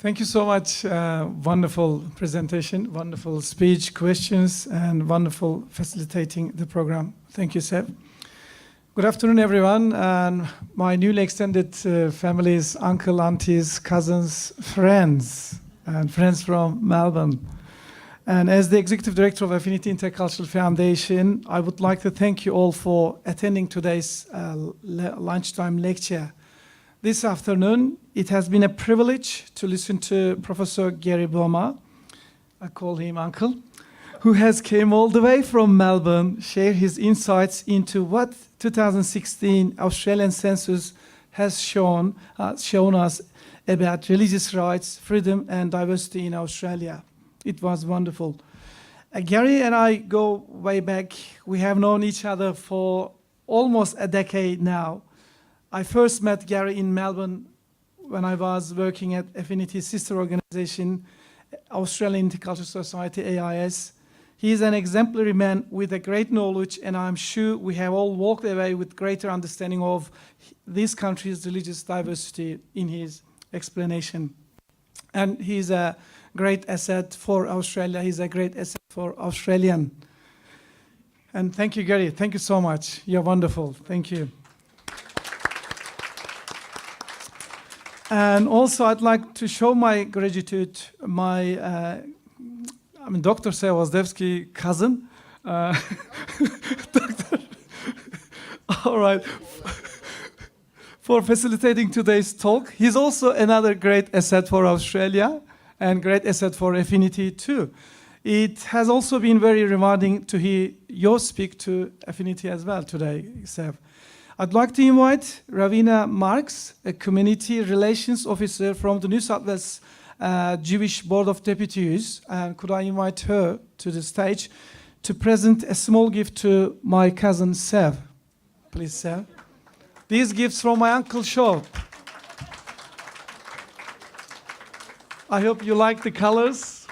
Thank you so much. Wonderful presentation, wonderful speech, questions, and wonderful facilitating the program. Thank you, Sev. Good afternoon, everyone, and my newly extended families, uncle, aunties, cousins, friends, and friends from Melbourne. And as the Executive Director of Affinity Intercultural Foundation, I would like to thank you all for attending today's lunchtime lecture. This afternoon, it has been a privilege to listen to Professor Gary Bouma, I call him Uncle, who has came all the way from Melbourne, share his insights into what 2016 Australian Census has shown us about religious rights, freedom, and diversity in Australia. It was wonderful. Gary and I go way back. We have known each other for almost a decade now. I first met Gary in Melbourne when I was working at Affinity's sister organization, Australian Intercultural Society, AIS. He is an exemplary man with a great knowledge, and I'm sure we have all walked away with greater understanding of this country's religious diversity in his explanation. And he's a great asset for Australia. He's a great asset for Australian. And thank you, Gary. Thank you so much. You're wonderful. Thank you. And also, I'd like to show my gratitude, Dr. Sev Ozdowski, cousin. Doctor, all right, for facilitating today's talk. He's also another great asset for Australia and great asset for Affinity too. It has also been very rewarding to hear you speak to Affinity as well today, Sev. I'd like to invite Ravina Marks, a Community Relations Officer from the New South Wales Jewish Board of Deputies. Could I invite her to the stage to present a small gift to my cousin Sev? Please, Sev. These gifts from my uncle's shop. I hope you like the colors.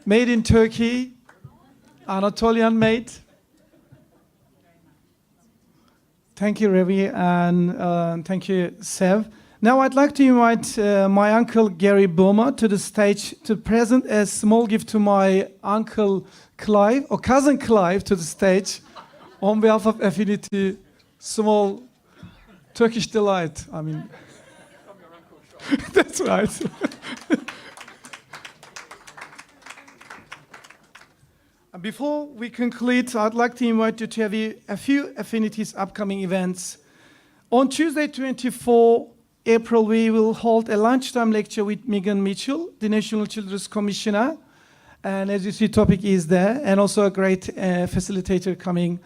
Made in Turkey, Anatolian made. Thank you, Ravi, and thank you, Sev. Now I'd like to invite my uncle Gary Bouma to the stage to present a small gift to my uncle Clive, or cousin Clive, to the stage on behalf of Affinity. Small Turkish delight. I mean, that's right. Before we conclude, I'd like to invite you to have a few Affinity's upcoming events. On Tuesday, 24 April, we will hold a lunchtime lecture with Megan Mitchell, the National Children's Commissioner. And as you see, topic is there, and also a great facilitator coming.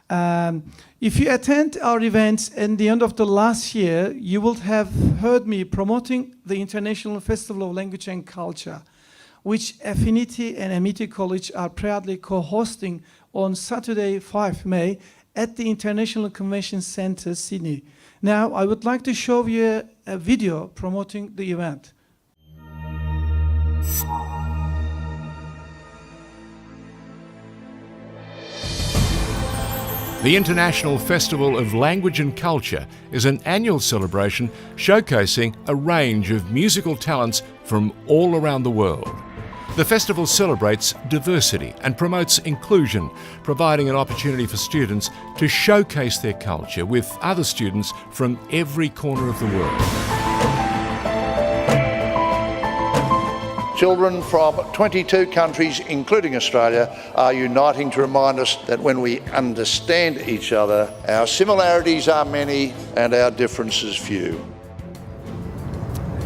If you attend our events at the end of the last year, you will have heard me promoting the International Festival of Language and Culture, which Affinity and Amity College are proudly co-hosting on Saturday, 5 May, at the International Convention Centre, Sydney. Now, I would like to show you a video promoting the event. The International Festival of Language and Culture is an annual celebration showcasing a range of musical talents from all around the world. The festival celebrates diversity and promotes inclusion, providing an opportunity for students to showcase their culture with other students from every corner of the world. Children from 22 countries, including Australia, are uniting to remind us that when we understand each other, our similarities are many and our differences few.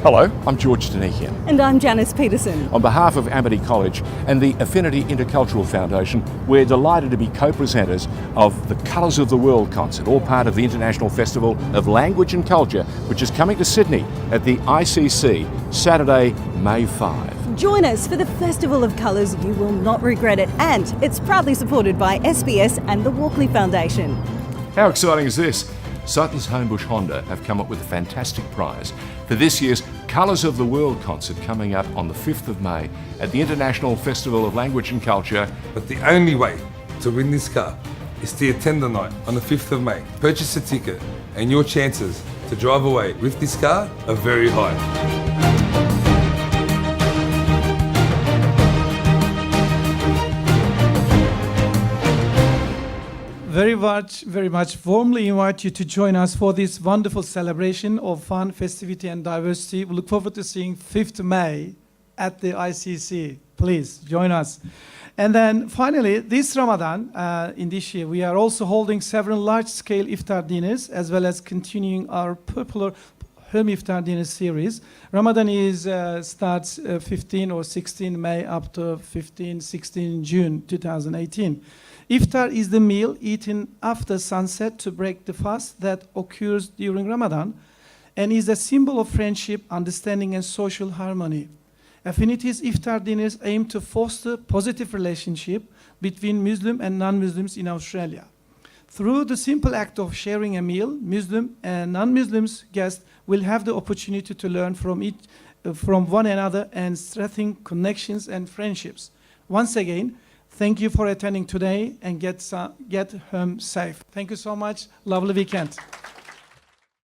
Hello, I'm George Denikian. And I'm Janice Peterson. On behalf of Amity College and the Affinity Intercultural Foundation, we're delighted to be co-presenters of the Colours of the World concert, all part of the International Festival of Language and Culture, which is coming to Sydney at the ICC, Saturday, May 5. Join us for the Festival of Colours. You will not regret it. And it's proudly supported by SBS and the Walkley Foundation. How exciting is this? Sutton's Homebush Honda have come up with a fantastic prize for this year's Colours of the World concert coming up on the 5th of May at the International Festival of Language and Culture. But the only way to win this car is to attend the night on the 5th of May. Purchase a ticket and your chances to drive away with this car are very high. very much warmly invite you to join us for this wonderful celebration of fun, festivity, and diversity. We look forward to seeing 5th May at the ICC. Please join us. And then finally, this Ramadan, in this year, we are also holding several large-scale iftar dinners, as well as continuing our popular home iftar dinner series. Ramadan starts 15 or 16 May up to 15, 16 June 2018. Iftar is the meal eaten after sunset to break the fast that occurs during Ramadan and is a symbol of friendship, understanding, and social harmony. Affinity's iftar dinners aim to foster positive relationship between Muslim and non-Muslims in Australia. Through the simple act of sharing a meal, Muslim and non-Muslims guests will have the opportunity to learn from one another and strengthen connections and friendships. Once again, thank you for attending today and get home safe. Thank you so much. Lovely weekend.